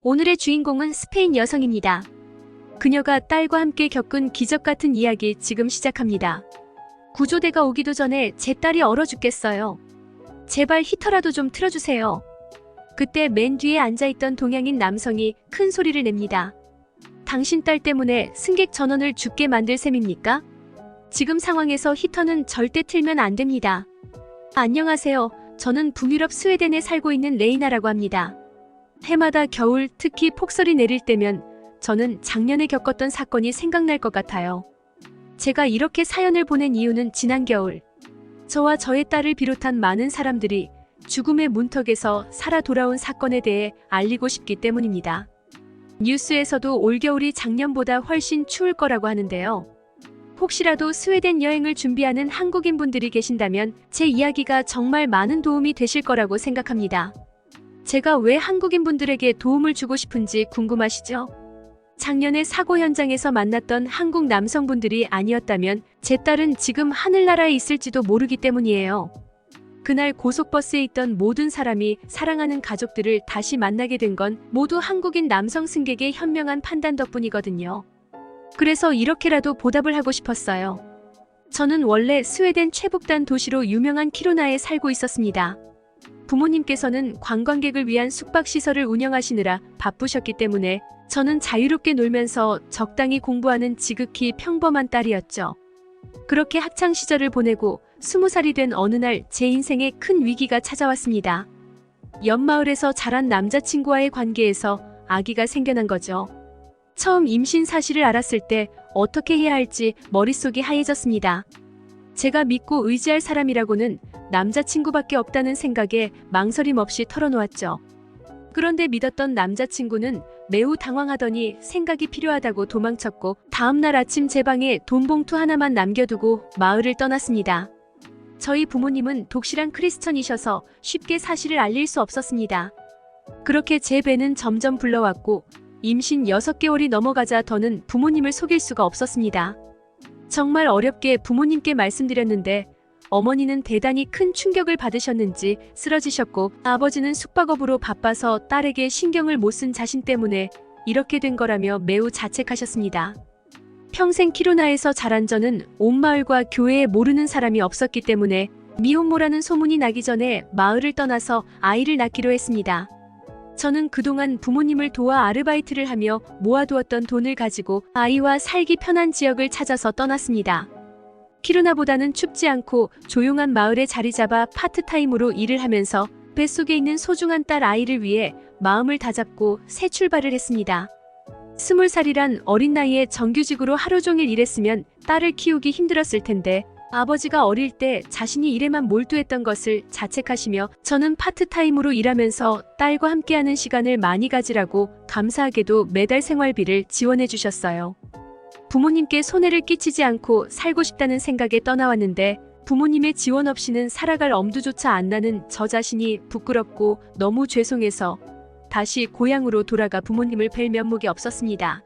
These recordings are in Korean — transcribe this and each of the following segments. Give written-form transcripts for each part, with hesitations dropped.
오늘의 주인공은 스페인 여성입니다. 그녀가 딸과 함께 겪은 기적 같은 이야기 지금 시작합니다. 구조대가 오기도 전에 제 딸이 얼어 죽겠어요. 제발 히터라도 좀 틀어주세요. 그때 맨 뒤에 앉아있던 동양인 남성이 큰 소리를 냅니다. 당신 딸 때문에 승객 전원을 죽게 만들 셈입니까? 지금 상황에서 히터는 절대 틀면 안 됩니다. 안녕하세요. 저는 북유럽 스웨덴에 살고 있는 레이나라고 합니다. 해마다 겨울, 특히 폭설이 내릴 때면 저는 작년에 겪었던 사건이 생각날 것 같아요. 제가 이렇게 사연을 보낸 이유는 지난 겨울, 저와 저의 딸을 비롯한 많은 사람들이 죽음의 문턱에서 살아 돌아온 사건에 대해 알리고 싶기 때문입니다. 뉴스에서도 올겨울이 작년보다 훨씬 추울 거라고 하는데요. 혹시라도 스웨덴 여행을 준비하는 한국인분들이 계신다면 제 이야기가 정말 많은 도움이 되실 거라고 생각합니다. 제가 왜 한국인분들에게 도움을 주고 싶은지 궁금하시죠? 작년에 사고 현장에서 만났던 한국 남성분들이 아니었다면 제 딸은 지금 하늘나라에 있을지도 모르기 때문이에요. 그날 고속버스에 있던 모든 사람이 사랑하는 가족들을 다시 만나게 된 건 모두 한국인 남성 승객의 현명한 판단 덕분이거든요. 그래서 이렇게라도 보답을 하고 싶었어요. 저는 원래 스웨덴 최북단 도시로 유명한 키루나에 살고 있었습니다. 부모님께서는 관광객을 위한 숙박시설을 운영하시느라 바쁘셨기 때문에 저는 자유롭게 놀면서 적당히 공부하는 지극히 평범한 딸이었죠. 그렇게 학창시절을 보내고 20살이 된 어느 날 제 인생에 큰 위기가 찾아왔습니다. 옆마을에서 자란 남자친구와의 관계에서 아기가 생겨난 거죠. 처음 임신 사실을 알았을 때 어떻게 해야 할지 머릿속이 하얘졌습니다. 제가 믿고 의지할 사람이라고는 남자친구밖에 없다는 생각에 망설임 없이 털어놓았죠. 그런데 믿었던 남자친구는 매우 당황하더니 생각이 필요하다고 도망쳤고 다음날 아침 제 방에 돈 봉투 하나만 남겨두고 마을을 떠났습니다. 저희 부모님은 독실한 크리스천이셔서 쉽게 사실을 알릴 수 없었습니다. 그렇게 제 배는 점점 불러왔고 임신 6개월이 넘어가자 더는 부모님을 속일 수가 없었습니다. 정말 어렵게 부모님께 말씀드렸는데 어머니는 대단히 큰 충격을 받으셨는지 쓰러지셨고 아버지는 숙박업으로 바빠서 딸에게 신경을 못 쓴 자신 때문에 이렇게 된 거라며 매우 자책하셨습니다. 평생 키루나에서 자란 저는 온 마을과 교회에 모르는 사람이 없었기 때문에 미혼모라는 소문이 나기 전에 마을을 떠나서 아이를 낳기로 했습니다. 저는 그동안 부모님을 도와 아르바이트를 하며 모아두었던 돈을 가지고 아이와 살기 편한 지역을 찾아서 떠났습니다. 키루나보다는 춥지 않고 조용한 마을에 자리 잡아 파트타임으로 일을 하면서 뱃속에 있는 소중한 딸 아이를 위해 마음을 다잡고 새 출발을 했습니다. 20살이란 어린 나이에 정규직으로 하루 종일 일했으면 딸을 키우기 힘들었을 텐데 아버지가 어릴 때 자신이 일에만 몰두했던 것을 자책하시며 저는 파트타임으로 일하면서 딸과 함께하는 시간을 많이 가지라고 감사하게도 매달 생활비를 지원해 주셨어요. 부모님께 손해를 끼치지 않고 살고 싶다는 생각에 떠나왔는데 부모님의 지원 없이는 살아갈 엄두조차 안 나는 저 자신이 부끄럽고 너무 죄송해서 다시 고향으로 돌아가 부모님을 뵐 면목이 없었습니다.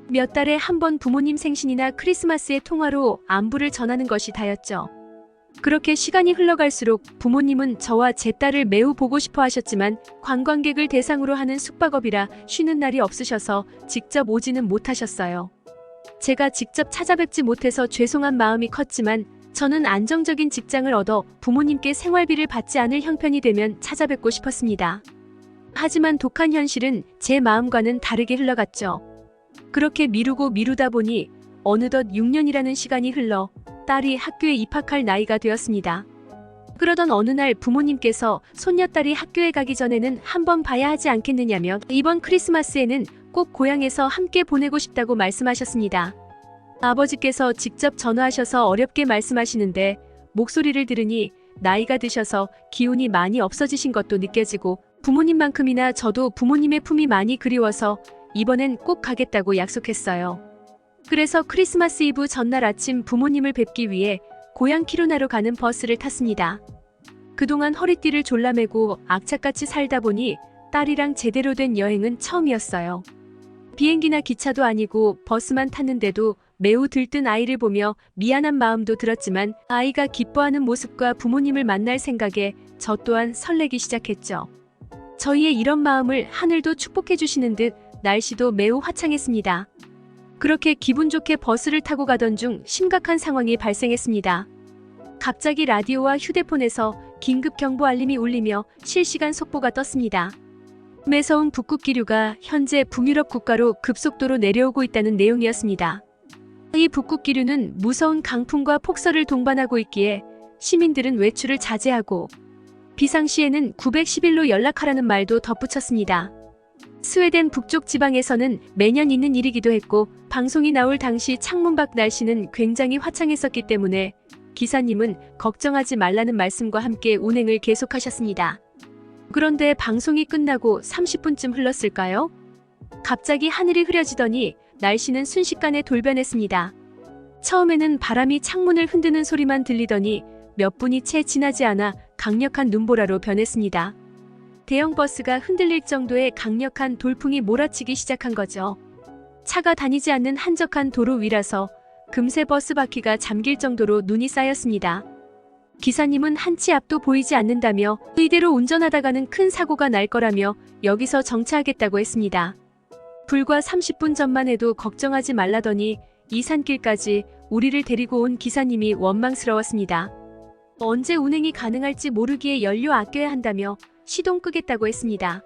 몇 달에 한 번 부모님 생신이나 크리스마스의 통화로 안부를 전하는 것이 다였죠. 그렇게 시간이 흘러갈수록 부모님은 저와 제 딸을 매우 보고 싶어 하셨지만 관광객을 대상으로 하는 숙박업이라 쉬는 날이 없으셔서 직접 오지는 못하셨어요. 제가 직접 찾아뵙지 못해서 죄송한 마음이 컸지만 저는 안정적인 직장을 얻어 부모님께 생활비를 받지 않을 형편이 되면 찾아뵙고 싶었습니다. 하지만 독한 현실은 제 마음과는 다르게 흘러갔죠. 그렇게 미루고 미루다 보니 어느덧 6년이라는 시간이 흘러 딸이 학교에 입학할 나이가 되었습니다. 그러던 어느 날 부모님께서 손녀딸이 학교에 가기 전에는 한번 봐야 하지 않겠느냐며 이번 크리스마스에는 꼭 고향에서 함께 보내고 싶다고 말씀하셨습니다. 아버지께서 직접 전화하셔서 어렵게 말씀하시는데 목소리를 들으니 나이가 드셔서 기운이 많이 없어지신 것도 느껴지고 부모님만큼이나 저도 부모님의 품이 많이 그리워서 이번엔 꼭 가겠다고 약속했어요. 그래서 크리스마스 이브 전날 아침 부모님을 뵙기 위해 고향 키루나로 가는 버스를 탔습니다. 그동안 허리띠를 졸라매고 악착같이 살다 보니 딸이랑 제대로 된 여행은 처음이었어요. 비행기나 기차도 아니고 버스만 탔는데도 매우 들뜬 아이를 보며 미안한 마음도 들었지만 아이가 기뻐하는 모습과 부모님을 만날 생각에 저 또한 설레기 시작했죠. 저희의 이런 마음을 하늘도 축복해 주시는 듯 날씨도 매우 화창했습니다. 그렇게 기분 좋게 버스를 타고 가던 중 심각한 상황이 발생했습니다. 갑자기 라디오와 휴대폰에서 긴급 경보 알림이 울리며 실시간 속보가 떴습니다. 매서운 북극 기류가 현재 북유럽 국가로 급속도로 내려오고 있다는 내용이었습니다. 이 북극 기류는 무서운 강풍과 폭설을 동반하고 있기에 시민들은 외출을 자제하고 비상시에는 911로 연락하라는 말도 덧붙였습니다. 스웨덴 북쪽 지방에서는 매년 있는 일이기도 했고 방송이 나올 당시 창문 밖 날씨는 굉장히 화창했었기 때문에 기사님은 걱정하지 말라는 말씀과 함께 운행을 계속하셨습니다. 그런데 방송이 끝나고 30분쯤 흘렀을까요? 갑자기 하늘이 흐려지더니 날씨는 순식간에 돌변했습니다. 처음에는 바람이 창문을 흔드는 소리만 들리더니 몇 분이 채 지나지 않아 강력한 눈보라로 변했습니다. 대형 버스가 흔들릴 정도의 강력한 돌풍이 몰아치기 시작한 거죠. 차가 다니지 않는 한적한 도로 위라서 금세 버스 바퀴가 잠길 정도로 눈이 쌓였습니다. 기사님은 한치 앞도 보이지 않는다며 이대로 운전하다가는 큰 사고가 날 거라며 여기서 정차하겠다고 했습니다. 불과 30분 전만 해도 걱정하지 말라더니 이 산길까지 우리를 데리고 온 기사님이 원망스러웠습니다. 언제 운행이 가능할지 모르기에 연료 아껴야 한다며 시동 끄겠다고 했습니다.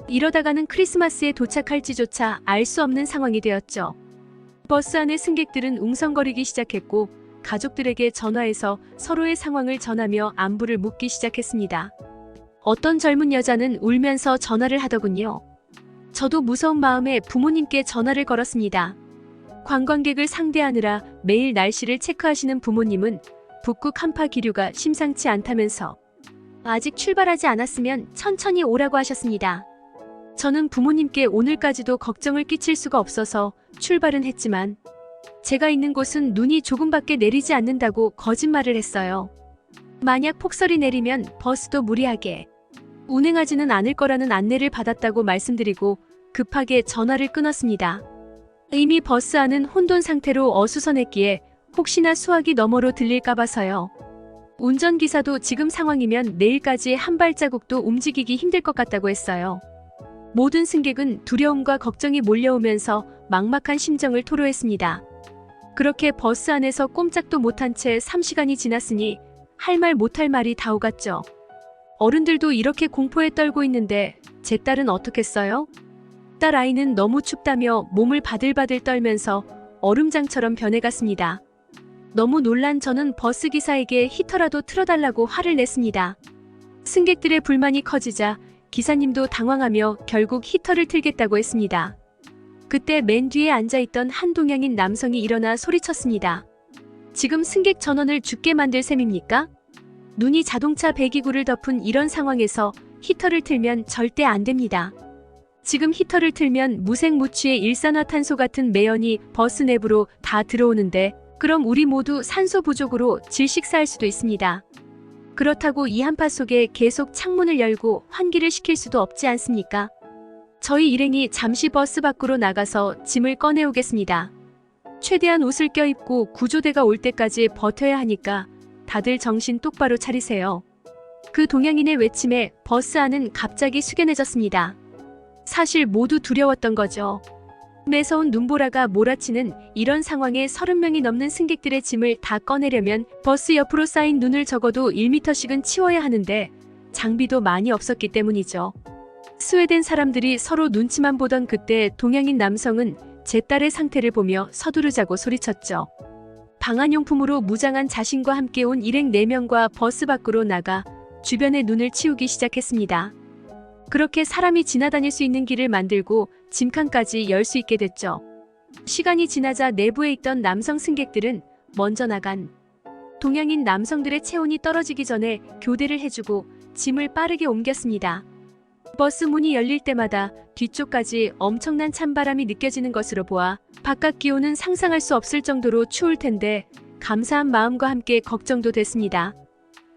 이러다가는 크리스마스에 도착할지조차 알 수 없는 상황이 되었죠. 버스 안의 승객들은 웅성거리기 시작했고 가족들에게 전화해서 서로의 상황을 전하며 안부를 묻기 시작했습니다. 어떤 젊은 여자는 울면서 전화를 하더군요. 저도 무서운 마음에 부모님께 전화를 걸었습니다. 관광객을 상대하느라 매일 날씨를 체크하시는 부모님은 북극 한파 기류가 심상치 않다면서 아직 출발하지 않았으면 천천히 오라고 하셨습니다. 저는 부모님께 오늘까지도 걱정을 끼칠 수가 없어서 출발은 했지만 제가 있는 곳은 눈이 조금밖에 내리지 않는다고 거짓말을 했어요. 만약 폭설이 내리면 버스도 무리하게 운행하지는 않을 거라는 안내를 받았다고 말씀드리고 급하게 전화를 끊었습니다. 이미 버스 안은 혼돈 상태로 어수선했기에 혹시나 수화기 너머로 들릴까 봐서요. 운전기사도 지금 상황이면 내일까지 한 발자국도 움직이기 힘들 것 같다고 했어요. 모든 승객은 두려움과 걱정이 몰려오면서 막막한 심정을 토로했습니다. 그렇게 버스 안에서 꼼짝도 못한 채 3시간이 지났으니 할 말 못할 말이 다 오갔죠. 어른들도 이렇게 공포에 떨고 있는데 제 딸은 어떻겠어요? 딸 아이는 너무 춥다며 몸을 바들바들 떨면서 얼음장처럼 변해갔습니다. 너무 놀란 저는 버스기사에게 히터라도 틀어달라고 화를 냈습니다. 승객들의 불만이 커지자 기사님도 당황하며 결국 히터를 틀겠다고 했습니다. 그때 맨 뒤에 앉아있던 한 동양인 남성이 일어나 소리쳤습니다. 지금 승객 전원을 죽게 만들 셈입니까? 눈이 자동차 배기구를 덮은 이런 상황에서 히터를 틀면 절대 안 됩니다. 지금 히터를 틀면 무색무취의 일산화탄소 같은 매연이 버스 내부로 다 들어오는데 그럼 우리 모두 산소 부족으로 질식사할 수도 있습니다. 그렇다고 이 한파 속에 계속 창문을 열고 환기를 시킬 수도 없지 않습니까? 저희 일행이 잠시 버스 밖으로 나가서 짐을 꺼내오겠습니다. 최대한 옷을 껴입고 구조대가 올 때까지 버텨야 하니까 다들 정신 똑바로 차리세요. 그 동양인의 외침에 버스 안은 갑자기 숙연해졌습니다. 사실 모두 두려웠던 거죠. 매서운 눈보라가 몰아치는 이런 상황에 30명이 넘는 승객들의 짐을 다 꺼내려면 버스 옆으로 쌓인 눈을 적어도 1m씩은 치워야 하는데 장비도 많이 없었기 때문이죠. 스웨덴 사람들이 서로 눈치만 보던 그때 동양인 남성은 제 딸의 상태를 보며 서두르자고 소리쳤죠. 방한용품으로 무장한 자신과 함께 온 일행 4명과 버스 밖으로 나가 주변의 눈을 치우기 시작했습니다. 그렇게 사람이 지나다닐 수 있는 길을 만들고 짐칸까지 열 수 있게 됐죠. 시간이 지나자 내부에 있던 남성 승객들은 먼저 나간 동양인 남성들의 체온이 떨어지기 전에 교대를 해주고 짐을 빠르게 옮겼습니다. 버스 문이 열릴 때마다 뒤쪽까지 엄청난 찬바람이 느껴지는 것으로 보아 바깥 기온은 상상할 수 없을 정도로 추울 텐데 감사한 마음과 함께 걱정도 됐습니다.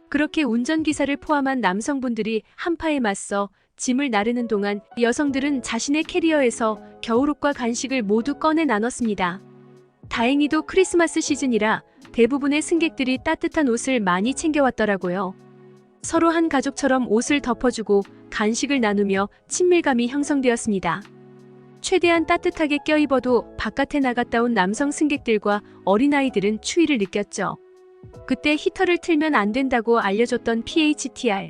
그렇게 운전기사를 포함한 남성분들이 한파에 맞서 짐을 나르는 동안 여성들은 자신의 캐리어에서 겨울옷과 간식을 모두 꺼내 나눴습니다. 다행히도 크리스마스 시즌이라 대부분의 승객들이 따뜻한 옷을 많이 챙겨왔더라고요. 서로 한 가족처럼 옷을 덮어주고 간식을 나누며 친밀감이 형성되었습니다. 최대한 따뜻하게 껴입어도 바깥에 나갔다 온 남성 승객들과 어린아이들은 추위를 느꼈죠. 그때 히터를 틀면 안 된다고 알려줬던 PHTR.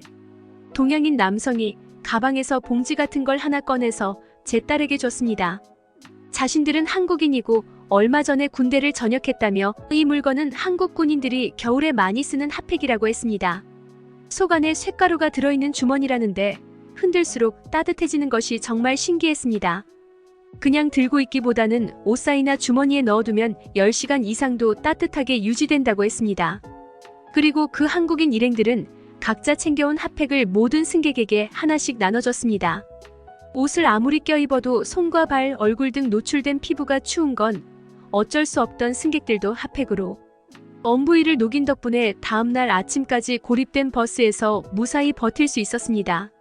동양인 남성이 가방에서 봉지 같은 걸 하나 꺼내서 제 딸에게 줬습니다. 자신들은 한국인이고 얼마 전에 군대를 전역했다며 이 물건은 한국 군인들이 겨울에 많이 쓰는 핫팩이라고 했습니다. 속 안에 쇳가루가 들어있는 주머니라는데 흔들수록 따뜻해지는 것이 정말 신기했습니다. 그냥 들고 있기보다는 옷사이나 주머니에 넣어두면 10시간 이상도 따뜻하게 유지된다고 했습니다. 그리고 그 한국인 일행들은 각자 챙겨온 핫팩을 모든 승객에게 하나씩 나눠줬습니다. 옷을 아무리 껴입어도 손과 발, 얼굴 등 노출된 피부가 추운 건 어쩔 수 없던 승객들도 핫팩으로 엄부위를 녹인 덕분에 다음날 아침까지 고립된 버스에서 무사히 버틸 수 있었습니다.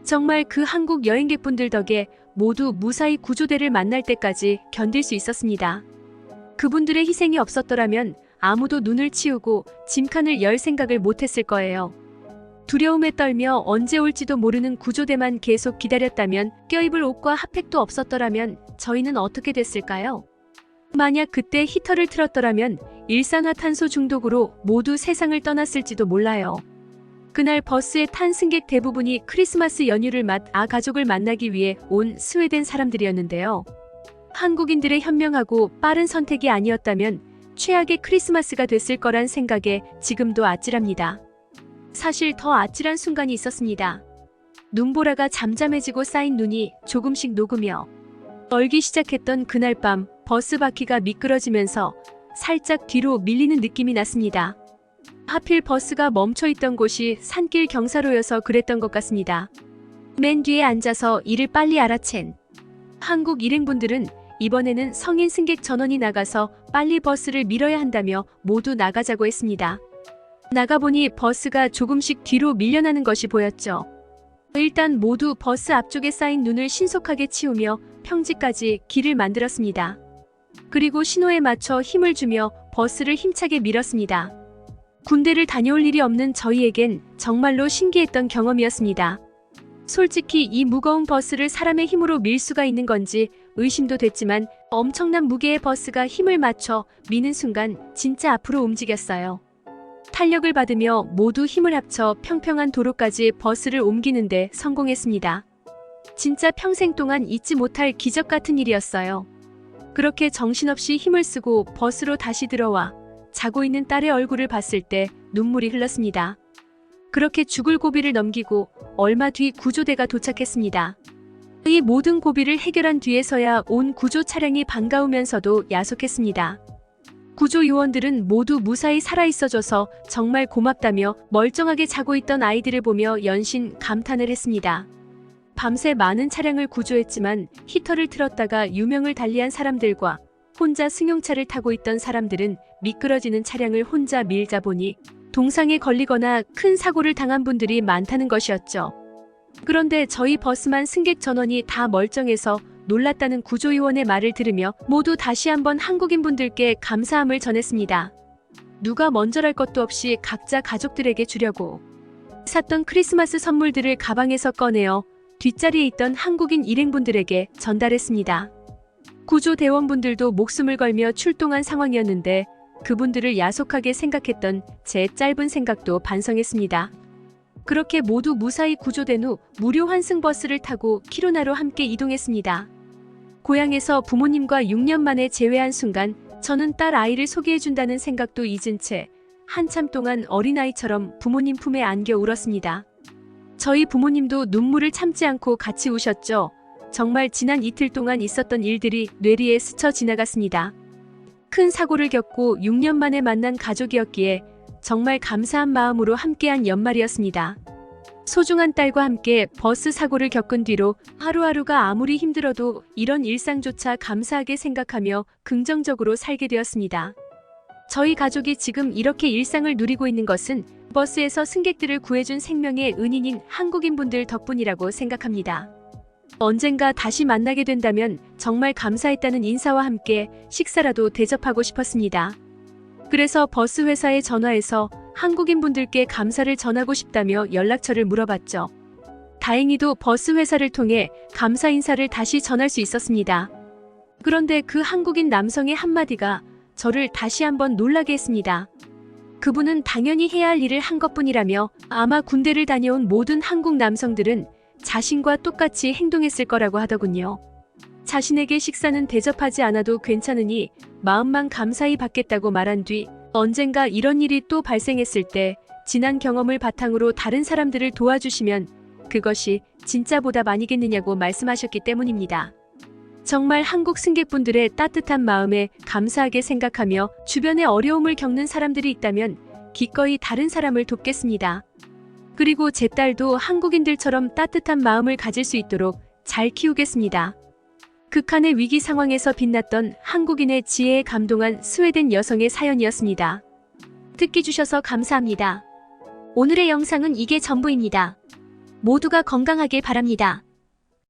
정말 그 한국 여행객분들 덕에 모두 무사히 구조대를 만날 때까지 견딜 수 있었습니다. 그분들의 희생이 없었더라면 아무도 눈을 치우고 짐칸을 열 생각을 못했을 거예요. 두려움에 떨며 언제 올지도 모르는 구조대만 계속 기다렸다면, 껴입을 옷과 핫팩도 없었더라면 저희는 어떻게 됐을까요? 만약 그때 히터를 틀었더라면 일산화탄소 중독으로 모두 세상을 떠났을지도 몰라요. 그날 버스에 탄 승객 대부분이 크리스마스 연휴를 맞아 가족을 만나기 위해 온 스웨덴 사람들이었는데요. 한국인들의 현명하고 빠른 선택이 아니었다면 최악의 크리스마스가 됐을 거란 생각에 지금도 아찔합니다. 사실 더 아찔한 순간이 있었습니다. 눈보라가 잠잠해지고 쌓인 눈이 조금씩 녹으며 얼기 시작했던 그날 밤, 버스 바퀴가 미끄러지면서 살짝 뒤로 밀리는 느낌이 났습니다. 하필 버스가 멈춰있던 곳이 산길 경사로여서 그랬던 것 같습니다. 맨 뒤에 앉아서 이를 빨리 알아챈 한국 일행분들은 이번에는 성인 승객 전원이 나가서 빨리 버스를 밀어야 한다며 모두 나가자고 했습니다. 나가보니 버스가 조금씩 뒤로 밀려나는 것이 보였죠. 일단 모두 버스 앞쪽에 쌓인 눈을 신속하게 치우며 평지까지 길을 만들었습니다. 그리고 신호에 맞춰 힘을 주며 버스를 힘차게 밀었습니다. 군대를 다녀올 일이 없는 저희에겐 정말로 신기했던 경험이었습니다. 솔직히 이 무거운 버스를 사람의 힘으로 밀 수가 있는 건지 의심도 됐지만 엄청난 무게의 버스가 힘을 맞춰 미는 순간 진짜 앞으로 움직였어요. 탄력을 받으며 모두 힘을 합쳐 평평한 도로까지 버스를 옮기는데 성공했습니다. 진짜 평생 동안 잊지 못할 기적 같은 일이었어요. 그렇게 정신없이 힘을 쓰고 버스로 다시 들어와 자고 있는 딸의 얼굴을 봤을 때 눈물이 흘렀습니다. 그렇게 죽을 고비를 넘기고 얼마 뒤 구조대가 도착했습니다. 이 모든 고비를 해결한 뒤에서야 온 구조 차량이 반가우면서도 야속했습니다. 구조 요원들은 모두 무사히 살아있어줘서 정말 고맙다며 멀쩡하게 자고 있던 아이들을 보며 연신 감탄을 했습니다. 밤새 많은 차량을 구조했지만 히터를 틀었다가 유명을 달리한 사람들과 혼자 승용차를 타고 있던 사람들은 미끄러지는 차량을 혼자 밀다 보니 동상에 걸리거나 큰 사고를 당한 분들이 많다는 것이었죠. 그런데 저희 버스만 승객 전원이 다 멀쩡해서 놀랐다는 구조요원의 말을 들으며 모두 다시 한번 한국인분들께 감사함을 전했습니다. 누가 먼저랄 것도 없이 각자 가족들에게 주려고 샀던 크리스마스 선물들을 가방에서 꺼내어 뒷자리에 있던 한국인 일행분들에게 전달했습니다. 구조대원분들도 목숨을 걸며 출동한 상황이었는데 그분들을 야속하게 생각했던 제 짧은 생각도 반성했습니다. 그렇게 모두 무사히 구조된 후 무료 환승버스를 타고 키루나로 함께 이동했습니다. 고향에서 부모님과 6년 만에 재회한 순간 저는 딸 아이를 소개해준다는 생각도 잊은 채 한참 동안 어린아이처럼 부모님 품에 안겨 울었습니다. 저희 부모님도 눈물을 참지 않고 같이 우셨죠. 정말 지난 이틀 동안 있었던 일들이 뇌리에 스쳐 지나갔습니다. 큰 사고를 겪고 6년 만에 만난 가족이었기에 정말 감사한 마음으로 함께한 연말이었습니다. 소중한 딸과 함께 버스 사고를 겪은 뒤로 하루하루가 아무리 힘들어도 이런 일상조차 감사하게 생각하며 긍정적으로 살게 되었습니다. 저희 가족이 지금 이렇게 일상을 누리고 있는 것은 버스에서 승객들을 구해준 생명의 은인인 한국인분들 덕분이라고 생각합니다. 언젠가 다시 만나게 된다면 정말 감사했다는 인사와 함께 식사라도 대접하고 싶었습니다. 그래서 버스 회사에 전화해서 한국인분들께 감사를 전하고 싶다며 연락처를 물어봤죠. 다행히도 버스 회사를 통해 감사 인사를 다시 전할 수 있었습니다. 그런데 그 한국인 남성의 한마디가 저를 다시 한번 놀라게 했습니다. 그분은 당연히 해야 할 일을 한 것뿐이라며 아마 군대를 다녀온 모든 한국 남성들은 자신과 똑같이 행동했을 거라고 하더군요. 자신에게 식사는 대접하지 않아도 괜찮으니 마음만 감사히 받겠다고 말한 뒤 언젠가 이런 일이 또 발생했을 때 지난 경험을 바탕으로 다른 사람들을 도와주시면 그것이 진짜 보답 아니겠느냐고 말씀하셨기 때문입니다. 정말 한국 승객분들의 따뜻한 마음에 감사하게 생각하며 주변에 어려움을 겪는 사람들이 있다면 기꺼이 다른 사람을 돕겠습니다. 그리고 제 딸도 한국인들처럼 따뜻한 마음을 가질 수 있도록 잘 키우겠습니다. 극한의 위기 상황에서 빛났던 한국인의 지혜에 감동한 스웨덴 여성의 사연이었습니다. 듣기 주셔서 감사합니다. 오늘의 영상은 이게 전부입니다. 모두가 건강하길 바랍니다.